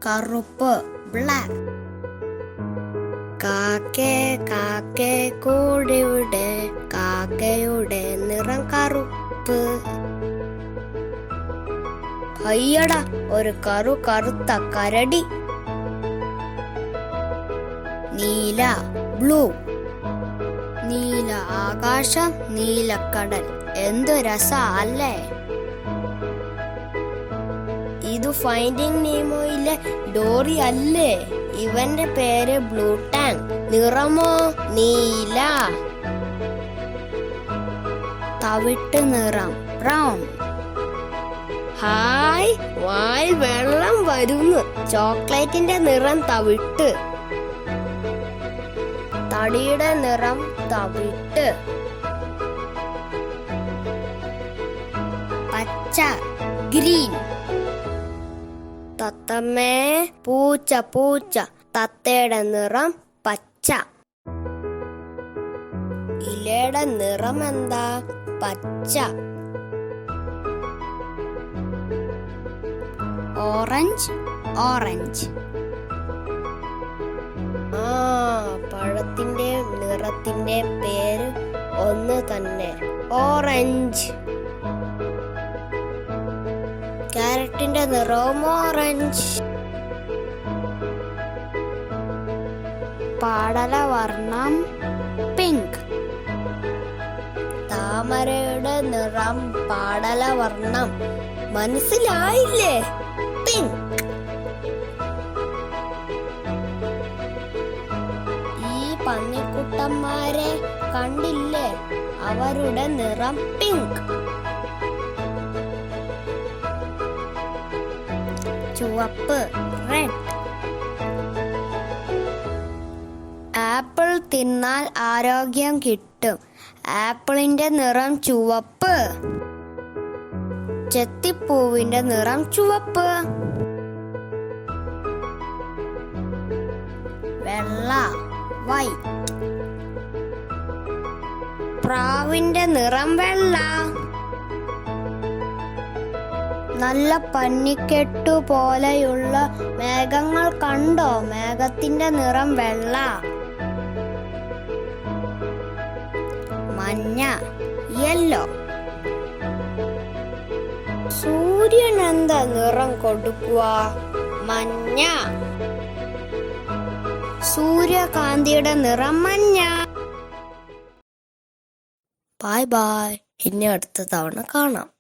കറുപ്പ്, ബ്ലാക്ക്. കാക്കേ കാക്കേ കൂടിവിടെ, കാക്കയുടെ നിറം കറുപ്പ്. അയ്യടാ, ഒരു കറുത്ത കരടി. നീല, ബ്ലൂ. നീല ആകാശം, നീലക്കടൽ. എന്തു രസാ അല്ലേ? ഇത് ഫൈൻഡിങ് നെമോയിലെ ഡോറി അല്ലേ? ഇവന്റെ പേര് ബ്ലൂ ടാങ്ക്. നിറമോ നീല. തവിട്ട് നിറം, ബ്രൗൺ. ഹായ്, വായിൽ വെള്ളം വരുന്നു. ചോക്ലേറ്റിന്റെ നിറം തവിട്ട്. തടിയുടെ നിറം തവിട്ട്. പച്ച, ഗ്രീൻ. തത്തമ്മേ, പൂച്ച പൂച്ച. തത്തയുടെ നിറം പച്ച. ഇലയുടെ നിറം എന്താ? പച്ച. Orange, orange. പഴത്തിന്റെ നിറത്തിന്റെ പേര് ഒന്ന് തന്നെ, ഓറഞ്ച്. ക്യാരറ്റിന്റെ നിറവും ഓറഞ്ച്. പാടലവർണം, പിങ്ക്. താമരയുടെ നിറം പാടലവർണം. മനസ്സിലായില്ലേ? പിങ്ക്. പന്നിക്കുട്ടന്മാരെ കണ്ടില്ലേ? അവരുടെ നിറം പിങ്ക്. ചുവപ്പ്, റെഡ്. ആപ്പിൾ തിന്നാൽ ആരോഗ്യം കിട്ടും. ആപ്പിളിന്റെ നിറം ചുവപ്പ്. ചെത്തിപ്പൂവിന്റെ നിറം ചുവപ്പ്. വെള്ള, വൈറ്റ്. പ്രാവിന്റെ നിറം വെള്ള. നല്ല പന്നിക്കെട്ടു പോലെയുള്ള മേഘങ്ങൾ കണ്ടോ? മേഘത്തിന്റെ നിറം വെള്ള. മഞ്ഞ, യെല്ലോ. സൂര്യൻ എന്താ നിറം കൊടുക്കുക? മഞ്ഞ. സൂര്യകാന്തിയുടെ നിറം മഞ്ഞ. Bye bye. ഇനി അടുത്ത തവണ കാണാം.